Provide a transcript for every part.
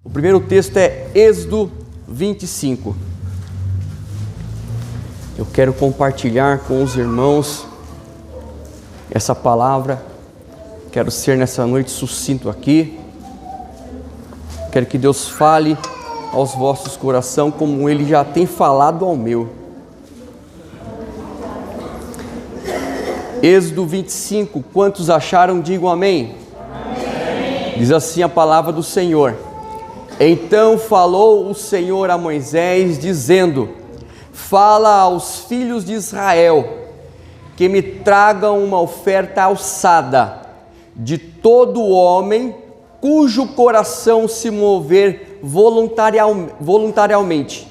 O primeiro texto é Êxodo 25. Eu quero compartilhar com os irmãos essa palavra. Quero ser nessa noite sucinto aqui. Quero que Deus fale aos vossos corações como Ele já tem falado ao meu. Êxodo 25, quantos acharam? Digam amém. Amém. Diz assim a palavra do Senhor. Então falou o Senhor a Moisés, dizendo: fala aos filhos de Israel, que me tragam uma oferta alçada, de todo homem cujo coração se mover voluntariamente.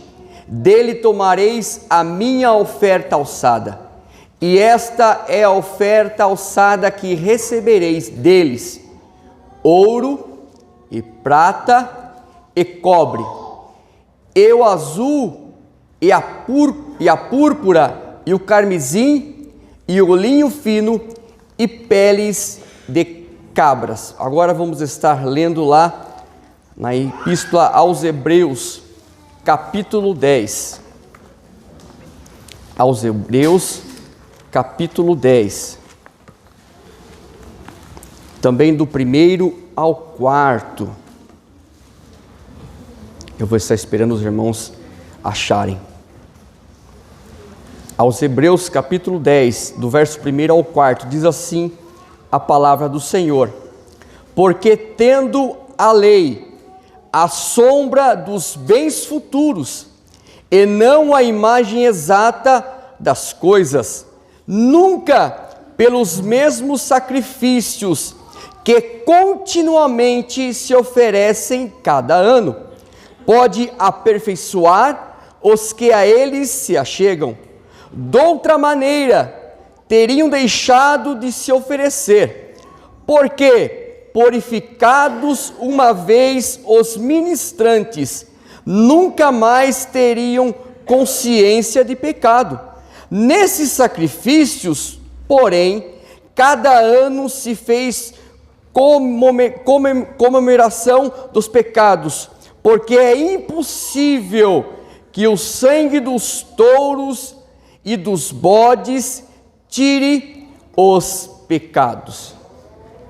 Dele tomareis a minha oferta alçada. E esta é a oferta alçada que recebereis deles: ouro e prata e cobre, e o azul, e a púrpura, e o carmesim, e o linho fino, e peles de cabras. Agora vamos estar lendo lá na Epístola aos Hebreus, capítulo 10. Aos Hebreus, capítulo 10. Também do 1º ao 4º. Eu vou estar esperando os irmãos acharem. Aos Hebreus capítulo 10, do verso 1 ao 4, diz assim a palavra do Senhor: porque tendo a lei a sombra dos bens futuros, e não a imagem exata das coisas, nunca pelos mesmos sacrifícios que continuamente se oferecem cada ano, pode aperfeiçoar os que a eles se achegam. Doutra maneira, teriam deixado de se oferecer, porque, purificados uma vez os ministrantes, nunca mais teriam consciência de pecado. Nesses sacrifícios, porém, cada ano se fez comemoração dos pecados, porque é impossível que o sangue dos touros e dos bodes tire os pecados.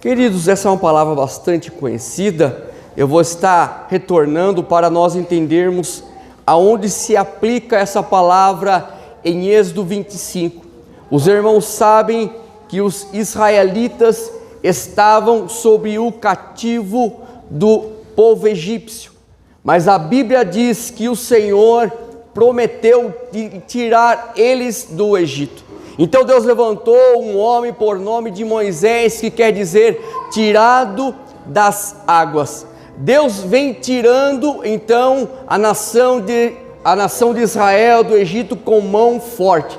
Queridos, essa é uma palavra bastante conhecida. Eu vou estar retornando para nós entendermos aonde se aplica essa palavra em Êxodo 25. Os irmãos sabem que os israelitas estavam sob o cativo do povo egípcio. Mas a Bíblia diz que o Senhor prometeu tirar eles do Egito. Então Deus levantou um homem por nome de Moisés, que quer dizer tirado das águas. Deus vem tirando então a nação de Israel do Egito com mão forte.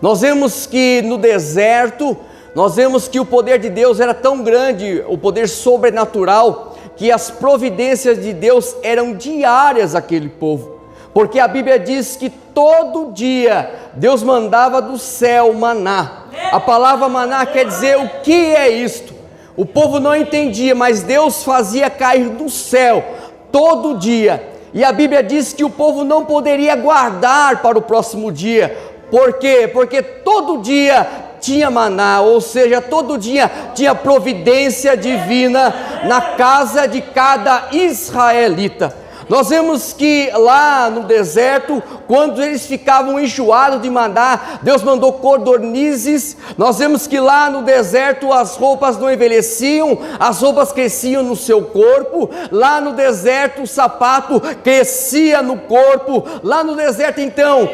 Nós vemos que no deserto, nós vemos que o poder de Deus era tão grande, o poder sobrenatural, que as providências de Deus eram diárias àquele povo, porque a Bíblia diz que todo dia Deus mandava do céu maná. A palavra maná quer dizer o que é isto? O povo não entendia, mas Deus fazia cair do céu todo dia, e a Bíblia diz que o povo não poderia guardar para o próximo dia. Por quê? Porque todo dia tinha maná, ou seja, todo dia tinha providência divina na casa de cada israelita. Nós vemos que lá no deserto, quando eles ficavam enjoados de maná, Deus mandou codornizes. Nós vemos que lá no deserto as roupas não envelheciam, as roupas cresciam no seu corpo. Lá no deserto o sapato crescia no corpo. Lá no deserto então,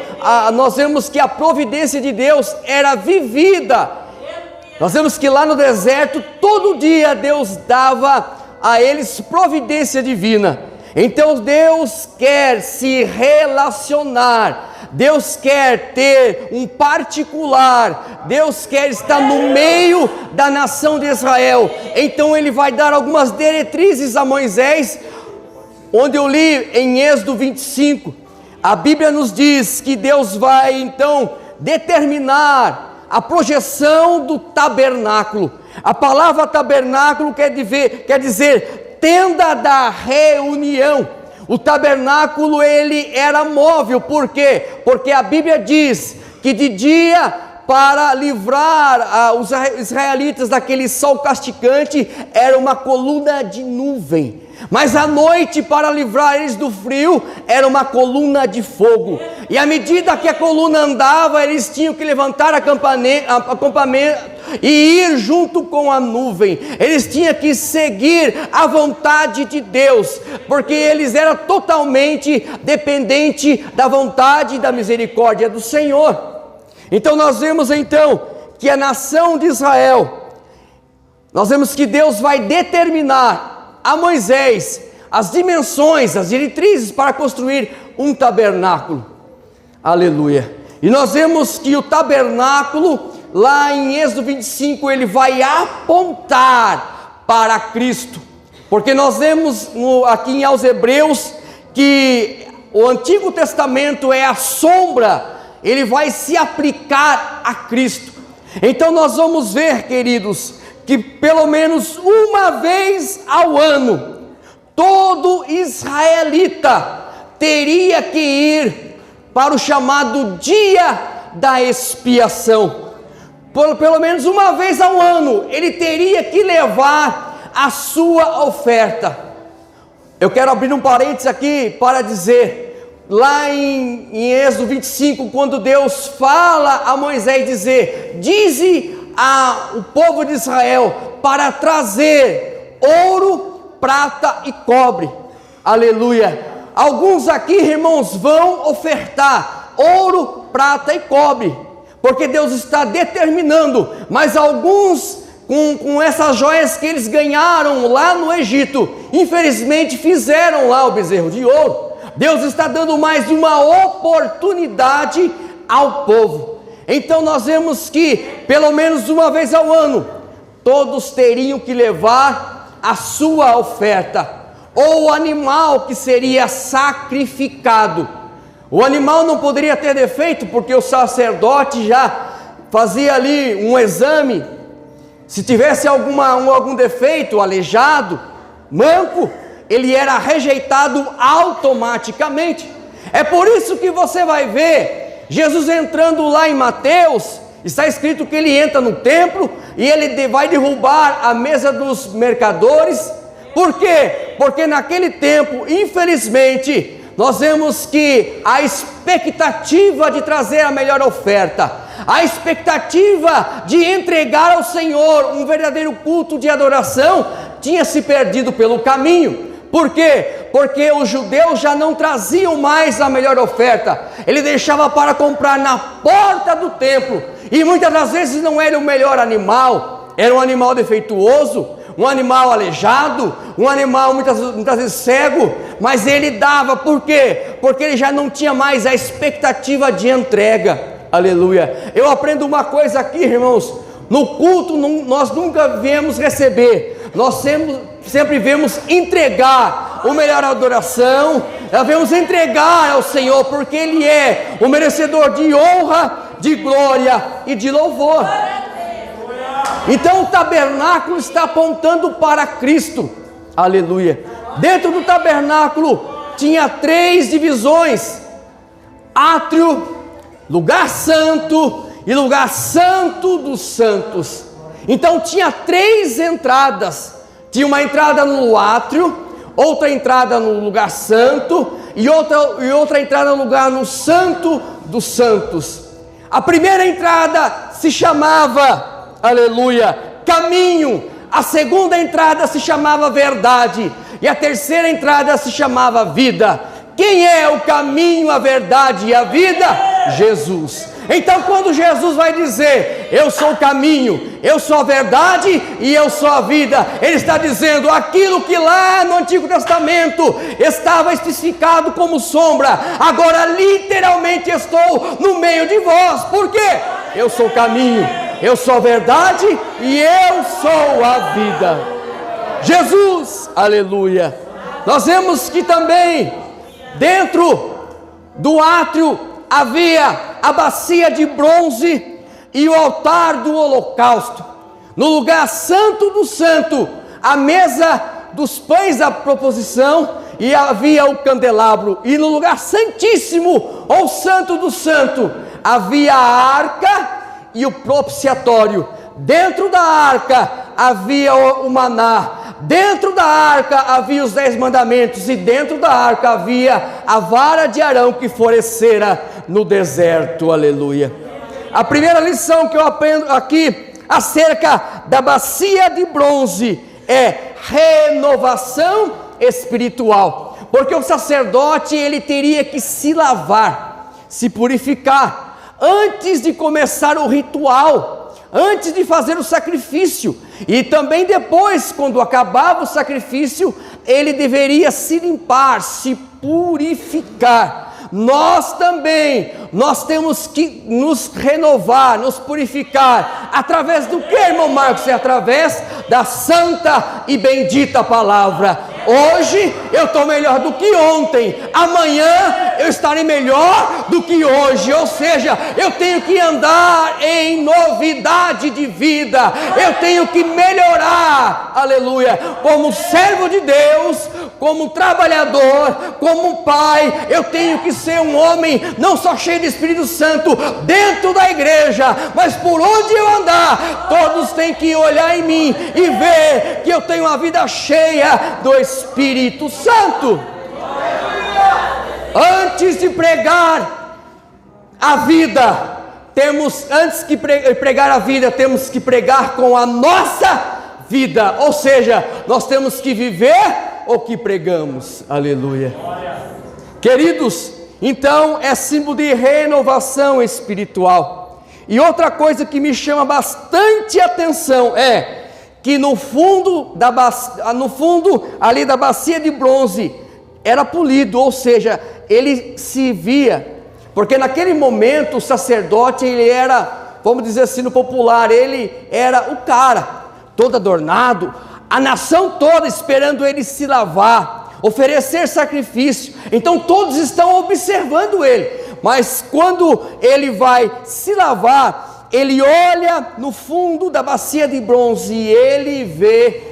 nós vemos que a providência de Deus era vivida. Nós vemos que lá no deserto, todo dia Deus dava a eles providência divina. Então Deus quer se relacionar, Deus quer ter um particular, Deus quer estar no meio da nação de Israel. Então Ele vai dar algumas diretrizes a Moisés, onde eu li em Êxodo 25, a Bíblia nos diz que Deus vai então determinar a projeção do tabernáculo. A palavra tabernáculo quer dizer tenda da reunião. O tabernáculo ele era móvel, por quê? Porque a Bíblia diz que de dia, para livrar os israelitas daquele sol castigante, era uma coluna de nuvem, mas à noite, para livrar eles do frio, era uma coluna de fogo. E à medida que a coluna andava, eles tinham que levantar acampamento e ir junto com a nuvem. Eles tinham que seguir a vontade de Deus, porque eles eram totalmente dependentes da vontade e da misericórdia do Senhor. Então nós vemos então que a nação de Israel, nós vemos que Deus vai determinar a Moisés as dimensões, as diretrizes para construir um tabernáculo. Aleluia. E nós vemos que o tabernáculo, lá em Êxodo 25, ele vai apontar para Cristo, porque nós vemos aqui aos Hebreus que o Antigo Testamento é a sombra, ele vai se aplicar a Cristo. Então nós vamos ver, queridos, que pelo menos uma vez ao ano, todo israelita teria que ir para o chamado dia da expiação. Pelo menos uma vez ao ano, ele teria que levar a sua oferta. Eu quero abrir um parênteses aqui para dizer, lá em Êxodo 25, quando Deus fala a Moisés dizer, dize ao povo de Israel para trazer ouro, prata e cobre. Aleluia. Alguns aqui, irmãos, vão ofertar ouro, prata e cobre, porque Deus está determinando, mas alguns com essas joias que eles ganharam lá no Egito, infelizmente fizeram lá o bezerro de ouro. Deus está dando mais uma oportunidade ao povo. Então nós vemos que pelo menos uma vez ao ano, todos teriam que levar a sua oferta, ou o animal que seria sacrificado. O animal não poderia ter defeito, porque o sacerdote já fazia ali um exame. Se tivesse algum defeito, aleijado, manco, ele era rejeitado automaticamente. É por isso que você vai ver Jesus entrando lá em Mateus, está escrito que ele entra no templo e ele vai derrubar a mesa dos mercadores. Por quê? Porque naquele tempo, infelizmente, nós vemos que a expectativa de trazer a melhor oferta, a expectativa de entregar ao Senhor um verdadeiro culto de adoração, tinha se perdido pelo caminho. Por quê? Porque os judeus já não traziam mais a melhor oferta, ele deixava para comprar na porta do templo, e muitas das vezes não era o melhor animal, era um animal defeituoso, um animal aleijado, um animal muitas vezes cego, mas ele dava. Por quê? Porque ele já não tinha mais a expectativa de entrega. Aleluia. Eu aprendo uma coisa aqui, irmãos, no culto nós nunca viemos receber, nós sempre vemos entregar o melhor adoração, nós vemos entregar ao Senhor, porque Ele é o merecedor de honra, de glória e de louvor. Então o tabernáculo está apontando para Cristo. Aleluia. Dentro do tabernáculo tinha 3 divisões: átrio, lugar santo e lugar santo dos santos. Então tinha 3 entradas. Tinha uma entrada no átrio, outra entrada no lugar santo e outra entrada no lugar no santo dos santos. A primeira entrada se chamava, aleluia, caminho. A segunda entrada se chamava verdade e a terceira entrada se chamava vida. Quem é o caminho, a verdade e a vida? Jesus. Então quando Jesus vai dizer, eu sou o caminho, eu sou a verdade e eu sou a vida, Ele está dizendo aquilo que lá no Antigo Testamento estava especificado como sombra, agora literalmente estou no meio de vós. Por quê? Eu sou o caminho, eu sou a verdade e eu sou a vida. Jesus, aleluia. Nós vemos que também dentro do átrio havia a bacia de bronze e o altar do holocausto. No lugar santo do santo, a mesa dos pães da proposição, e havia o candelabro, e no lugar santíssimo, ou santo do santo, havia a arca e o propiciatório. Dentro da arca havia o maná, dentro da arca havia os 10 mandamentos, e dentro da arca havia a vara de Arão que florescera no deserto. Aleluia. A primeira lição que eu aprendo aqui acerca da bacia de bronze é renovação espiritual, porque o sacerdote ele teria que se lavar, se purificar antes de começar o ritual, antes de fazer o sacrifício, e também depois, quando acabava o sacrifício, ele deveria se limpar, se purificar. Nós também, nós temos que nos renovar, nos purificar, através do que, irmão Marcos? É através da santa e bendita palavra. Hoje eu estou melhor do que ontem, amanhã eu estarei melhor do que hoje, ou seja, eu tenho que andar em novidade de vida, eu tenho que melhorar, aleluia, como servo de Deus, como trabalhador, como pai, eu tenho que ser um homem não só cheio de Espírito Santo dentro da igreja, mas por onde eu andar, todos têm que olhar em mim e ver que eu tenho uma vida cheia do Espírito Santo. Antes de pregar a vida, antes de pregar a vida, temos que pregar com a nossa vida, ou seja, nós temos que viver o que pregamos. Aleluia. Queridos, então é símbolo de renovação espiritual. E outra coisa que me chama bastante atenção é que no fundo ali da bacia de bronze era polido, ou seja, ele se via, porque naquele momento o sacerdote, ele era, vamos dizer assim no popular, ele era o cara, todo adornado, a nação toda esperando ele se lavar, oferecer sacrifício, então todos estão observando ele, mas quando ele vai se lavar, ele olha no fundo da bacia de bronze e ele vê,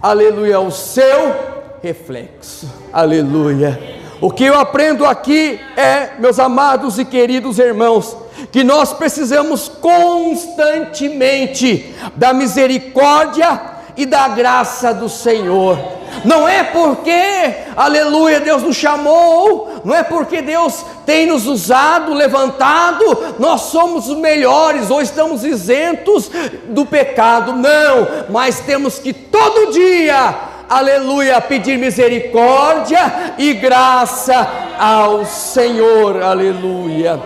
aleluia, o seu reflexo. Aleluia. O que eu aprendo aqui é, meus amados e queridos irmãos, que nós precisamos constantemente da misericórdia e da graça do Senhor. Não é porque, aleluia, Deus nos chamou, não é porque Deus tem nos usado, levantado, nós somos os melhores ou estamos isentos do pecado, não, mas temos que todo dia, aleluia, pedir misericórdia e graça ao Senhor. Aleluia.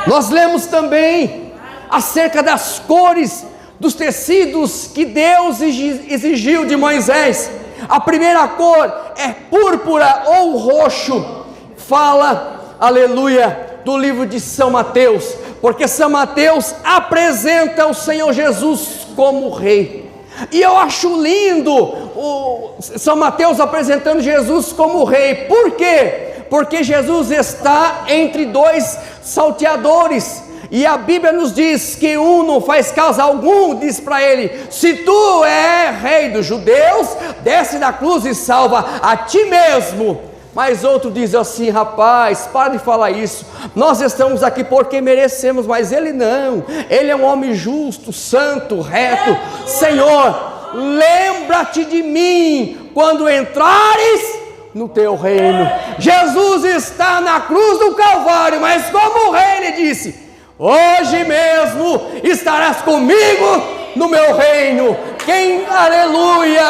Nós lemos também acerca das cores dos tecidos que Deus exigiu de Moisés. A primeira cor é púrpura ou roxo. Fala, aleluia, do livro de São Mateus, porque São Mateus apresenta o Senhor Jesus como rei. E eu acho lindo o São Mateus apresentando Jesus como rei. Por quê? Porque Jesus está entre dois salteadores, e a Bíblia nos diz que um não faz causa algum, diz para ele: se tu é rei dos judeus, desce da cruz e salva a ti mesmo. Mas outro diz assim: rapaz, para de falar isso, nós estamos aqui porque merecemos, mas ele não, ele é um homem justo, santo, reto. Senhor, lembra-te de mim quando entrares no teu reino. Jesus está na cruz do Calvário, mas como rei ele disse: hoje mesmo estarás comigo no meu reino. Quem, aleluia,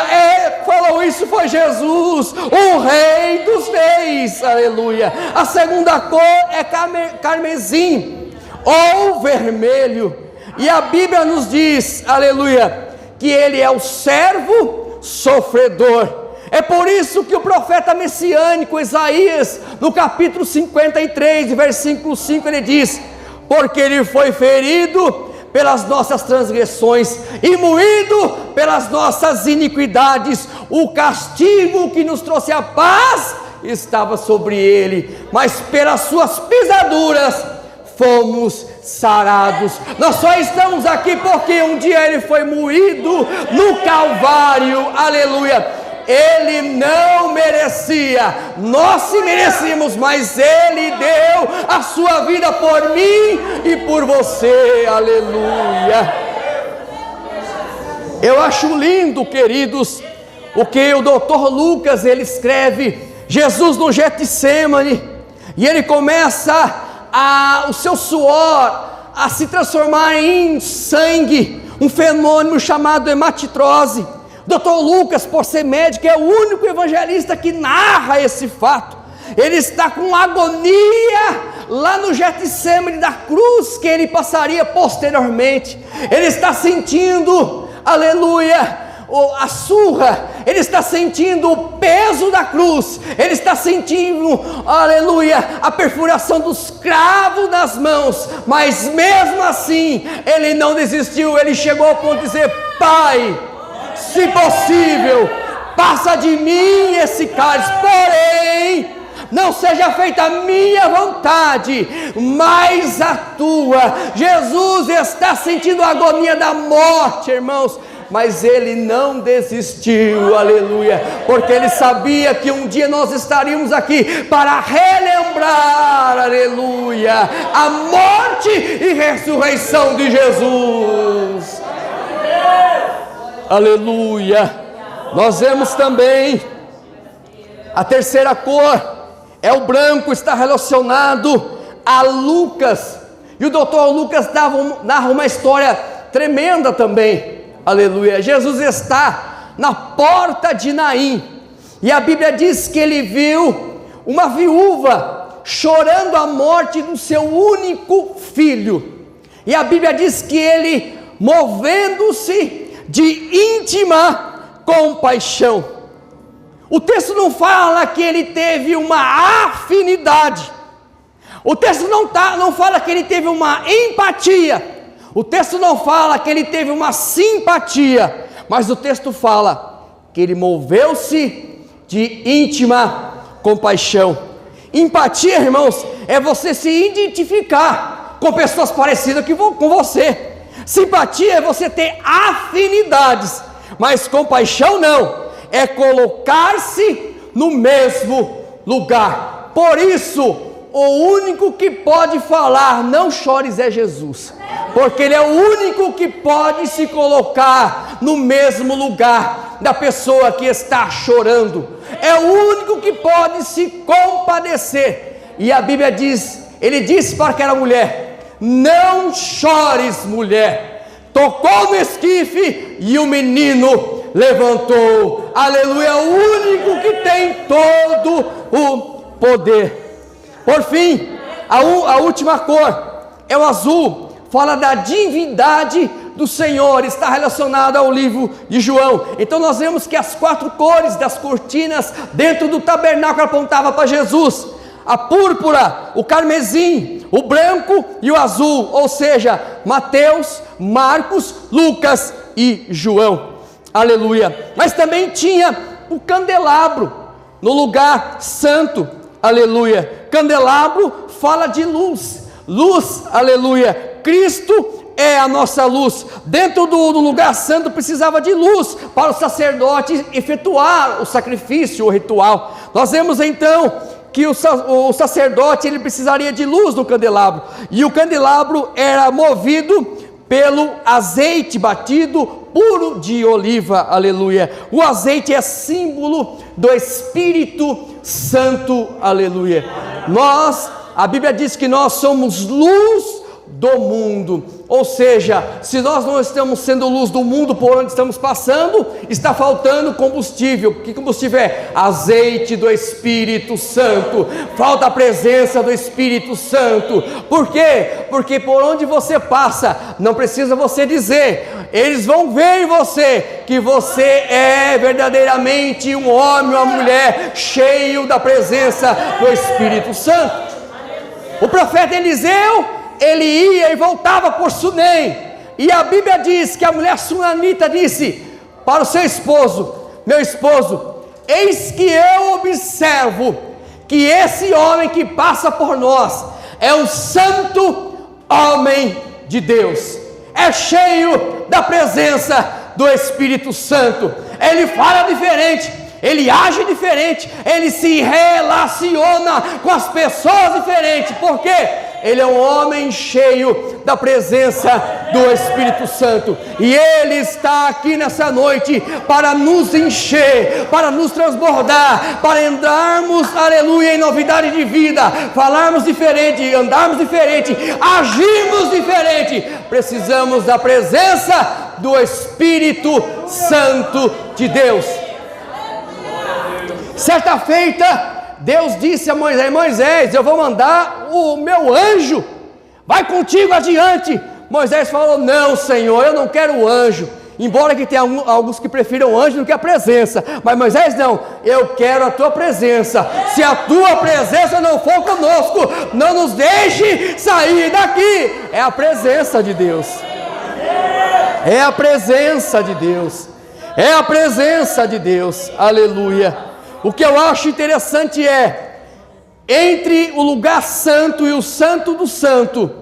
falou isso foi Jesus, o rei dos reis, aleluia. A segunda cor é carmesim ou vermelho, e a Bíblia nos diz, aleluia, que ele é o servo sofredor. É por isso que o profeta messiânico Isaías, no capítulo 53, versículo 5, ele diz: porque ele foi ferido pelas nossas transgressões e moído pelas nossas iniquidades, o castigo que nos trouxe a paz estava sobre ele, mas pelas suas pisaduras fomos sarados. Nós só estamos aqui porque um dia Ele foi moído no Calvário, aleluia. Ele não merecia, nós se merecíamos, mas Ele deu a sua vida por mim e por você, aleluia. Eu acho lindo, queridos, o que o Dr. Lucas, ele escreve, Jesus no Getsemane, e ele começa o seu suor a se transformar em sangue, um fenômeno chamado hematitrose. Dr. Lucas, por ser médico, é o único evangelista que narra esse fato. Ele está com agonia lá no Getsemane da cruz que ele passaria posteriormente. Ele está sentindo, aleluia, a surra, ele está sentindo o peso da cruz, ele está sentindo, aleluia, a perfuração dos cravos nas mãos, mas mesmo assim, ele não desistiu. Ele chegou ao ponto de dizer: Pai, se possível, passa de mim esse cálice, porém, não seja feita a minha vontade, mas a tua. Jesus está sentindo a agonia da morte, irmãos, mas ele não desistiu, aleluia, porque ele sabia que um dia nós estaríamos aqui para relembrar, aleluia, a morte e ressurreição de Jesus, aleluia. Nós vemos também a terceira cor, é o branco, está relacionado a Lucas, e o doutor Lucas narra uma história tremenda também, aleluia. Jesus está na porta de Naim, e a Bíblia diz que ele viu uma viúva chorando a morte do seu único filho, e a Bíblia diz que ele, movendo-se de íntima compaixão, o texto não fala que ele teve uma afinidade, o texto não fala que ele teve uma empatia, o texto não fala que ele teve uma simpatia, mas o texto fala que ele moveu-se de íntima compaixão. Empatia, irmãos, é você se identificar com pessoas parecidas com você. Simpatia é você ter afinidades, mas compaixão não, é colocar-se no mesmo lugar. Por isso, o único que pode falar não chores é Jesus, porque ele é o único que pode se colocar no mesmo lugar da pessoa que está chorando, é o único que pode se compadecer. E a Bíblia diz, ele disse para aquela mulher: não chores, mulher. Tocou no esquife e o menino levantou, aleluia, é o único que tem todo o poder. Por fim, a última cor é o azul, fala da divindade do Senhor, está relacionado ao livro de João. Então nós vemos que as 4 cores das cortinas dentro do tabernáculo apontavam para Jesus: a púrpura, o carmesim, o branco e o azul, ou seja, Mateus, Marcos, Lucas e João, aleluia. Mas também tinha o candelabro no lugar santo, aleluia. Candelabro fala de luz, luz, aleluia. Cristo é a nossa luz. Dentro do lugar santo precisava de luz para o sacerdote efetuar o sacrifício, o ritual. Nós vemos então que o sacerdote ele precisaria de luz no candelabro, e o candelabro era movido pelo azeite batido puro de oliva, aleluia. O azeite é símbolo do Espírito Santo, aleluia. A Bíblia diz que nós somos luz do mundo, ou seja, se nós não estamos sendo luz do mundo por onde estamos passando, está faltando combustível. Que combustível é? Azeite do Espírito Santo. Falta a presença do Espírito Santo. Por quê? Porque por onde você passa, não precisa você dizer, eles vão ver em você que você é verdadeiramente um homem ou uma mulher cheio da presença do Espírito Santo. O profeta Eliseu, ele ia e voltava por Sunem, e a Bíblia diz que a mulher sunamita disse para o seu esposo: meu esposo, eis que eu observo que esse homem que passa por nós é um santo homem de Deus, é cheio da presença do Espírito Santo. Ele fala diferente, ele age diferente, ele se relaciona com as pessoas diferentes. Por quê? Ele é um homem cheio da presença do Espírito Santo. E Ele está aqui nessa noite para nos encher, para nos transbordar, para entrarmos, aleluia, em novidade de vida, falarmos diferente, andarmos diferente, agirmos diferente. Precisamos da presença do Espírito Santo de Deus. Certa feita, Deus disse a Moisés: Moisés, eu vou mandar o meu anjo, vai contigo adiante. Moisés falou: não, Senhor, eu não quero o anjo. Embora que tenha alguns que prefiram o anjo do que a presença, mas Moisés, não, eu quero a tua presença. Se a tua presença não for conosco, não nos deixe sair daqui. É a presença de Deus, é a presença de Deus, é a presença de Deus, aleluia. O que eu acho interessante é, entre o lugar santo e o santo do santo,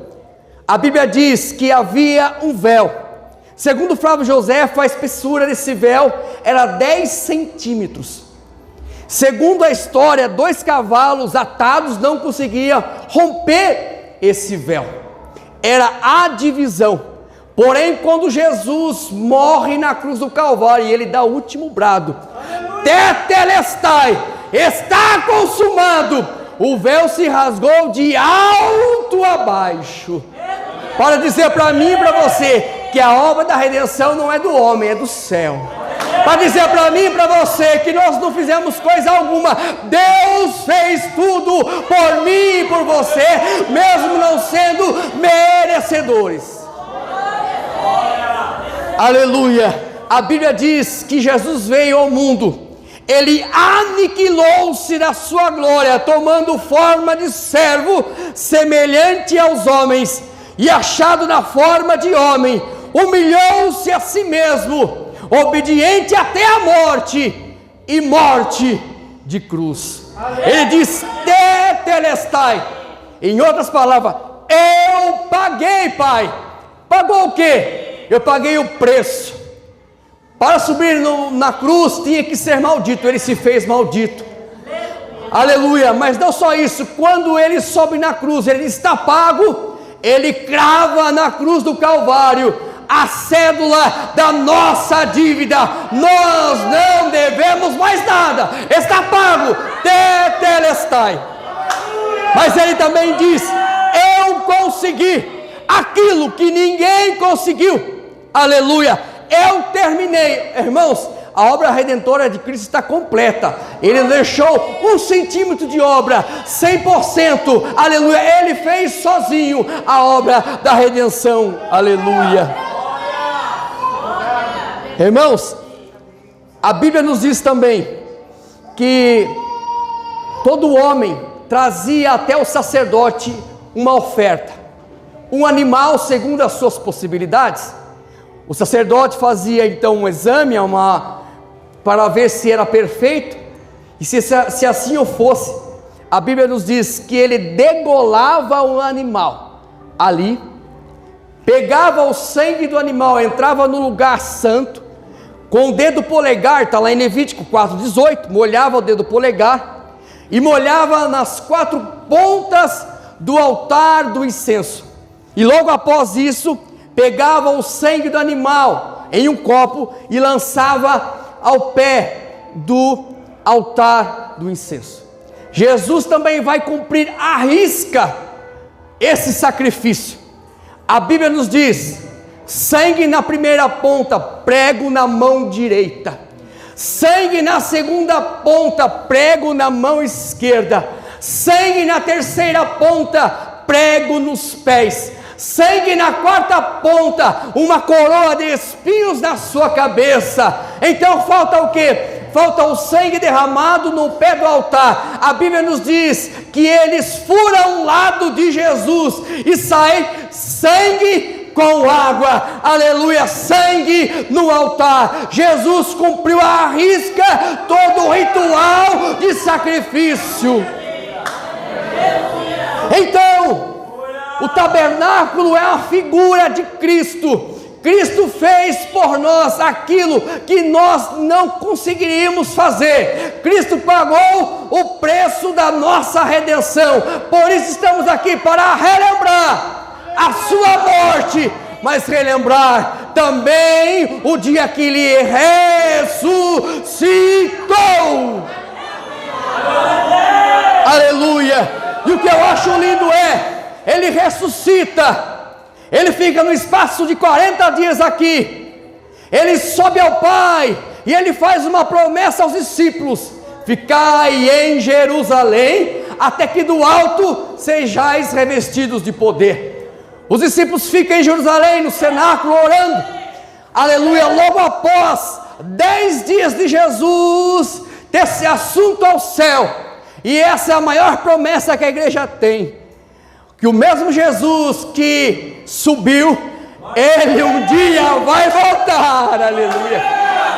a Bíblia diz que havia um véu. Segundo Flávio Josefo, a espessura desse véu era 10 centímetros. Segundo a história, 2 cavalos atados não conseguiam romper esse véu. Era a divisão. Porém, quando Jesus morre na cruz do Calvário e ele dá o último brado, Tetelestai, está consumado, o véu se rasgou de alto a baixo, para dizer para mim e para você que a obra da redenção não é do homem, é do céu. Para dizer para mim e para você que nós não fizemos coisa alguma, Deus fez tudo por mim e por você, mesmo não sendo merecedores. Aleluia. A Bíblia diz que Jesus veio ao mundo, ele aniquilou-se da sua glória, tomando forma de servo, semelhante aos homens, e achado na forma de homem, humilhou-se a si mesmo, obediente até a morte, e morte de cruz. Ele diz: Tetelestai. Em outras palavras, eu paguei, Pai. Pagou o quê? Eu paguei o preço. Para subir na cruz tinha que ser maldito, ele se fez maldito. Aleluia. Mas não só isso, quando ele sobe na cruz, ele está pago, ele crava na cruz do Calvário a cédula da nossa dívida. Nós não devemos mais nada, está pago. Tetelestai. Mas ele também diz: eu consegui aquilo que ninguém conseguiu. Aleluia. Eu terminei. Irmãos, a obra redentora de Cristo está completa. Ele deixou 1 centímetro de obra, 100%. Aleluia. Ele fez sozinho a obra da redenção. Aleluia. Irmãos, a Bíblia nos diz também que todo homem trazia até o sacerdote uma oferta, um animal segundo as suas possibilidades. O sacerdote fazia então um exame para ver se era perfeito, e se assim o fosse, a Bíblia nos diz que ele degolava o animal ali, pegava o sangue do animal, entrava no lugar santo, com o dedo polegar, está lá em Levítico 4,18, molhava o dedo polegar, e molhava nas 4 pontas do altar do incenso, e logo após isso, pegava o sangue do animal em um copo e lançava ao pé do altar do incenso. Jesus também vai cumprir à risca esse sacrifício. A Bíblia nos diz: sangue na primeira ponta, prego na mão direita, sangue na segunda ponta, prego na mão esquerda, sangue na terceira ponta, prego nos pés, sangue na 4ª ponta, uma coroa de espinhos na sua cabeça. Então falta o quê? Falta o sangue derramado no pé do altar. A Bíblia nos diz que eles furam o lado de Jesus e sai sangue com água. Aleluia, sangue no altar. Jesus cumpriu à risca todo o ritual de sacrifício. Então, O tabernáculo é a figura de Cristo. Cristo fez por nós aquilo que nós não conseguiríamos fazer. Cristo pagou o preço da nossa redenção. Por isso estamos aqui para relembrar a sua morte, mas relembrar também o dia que Ele ressuscitou. Aleluia! E o que eu acho lindo Ele ressuscita. Ele fica no espaço de 40 dias aqui. Ele sobe ao Pai e Ele faz uma promessa aos discípulos: ficai em Jerusalém, até que do alto sejais revestidos de poder. Os discípulos ficam em Jerusalém, no cenáculo, orando. Aleluia! Logo após 10 dias de Jesus ter esse assunto ao céu. E essa é a maior promessa que a igreja tem: que o mesmo Jesus que subiu, Ele um dia vai voltar. Aleluia!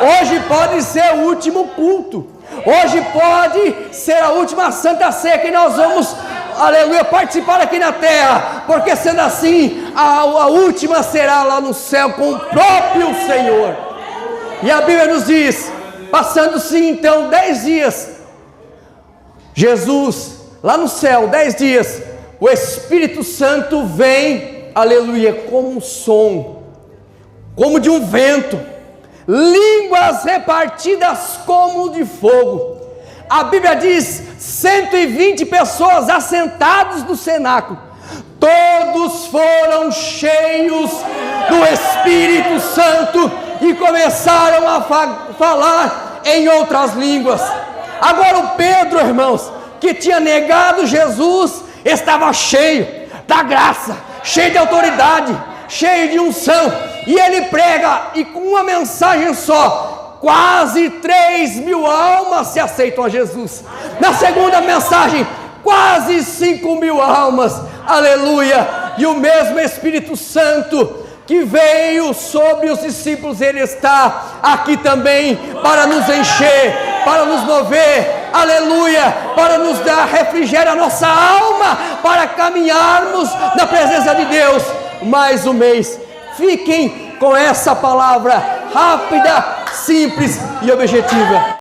Hoje pode ser o último culto. Hoje pode ser a última Santa Ceia que nós vamos, aleluia, participar aqui na terra. Porque sendo assim, a última será lá no céu com o próprio Senhor. E a Bíblia nos diz, passando-se então 10 dias, Jesus lá no céu, 10 dias, o Espírito Santo vem, aleluia, como um som, como de um vento, línguas repartidas como de fogo. A Bíblia diz, 120 pessoas assentados no cenáculo, todos foram cheios do Espírito Santo e começaram a falar em outras línguas. Agora o Pedro, irmãos, que tinha negado Jesus, estava cheio da graça, cheio de autoridade, cheio de unção, e ele prega, e com uma mensagem só, quase 3.000 almas se aceitam a Jesus. Na segunda mensagem, quase 5.000 almas, aleluia. E o mesmo Espírito Santo que veio sobre os discípulos, Ele está aqui também para nos encher, para nos mover, aleluia, para nos dar refrigério à nossa alma, para caminharmos na presença de Deus mais um mês. Fiquem com essa palavra rápida, simples e objetiva.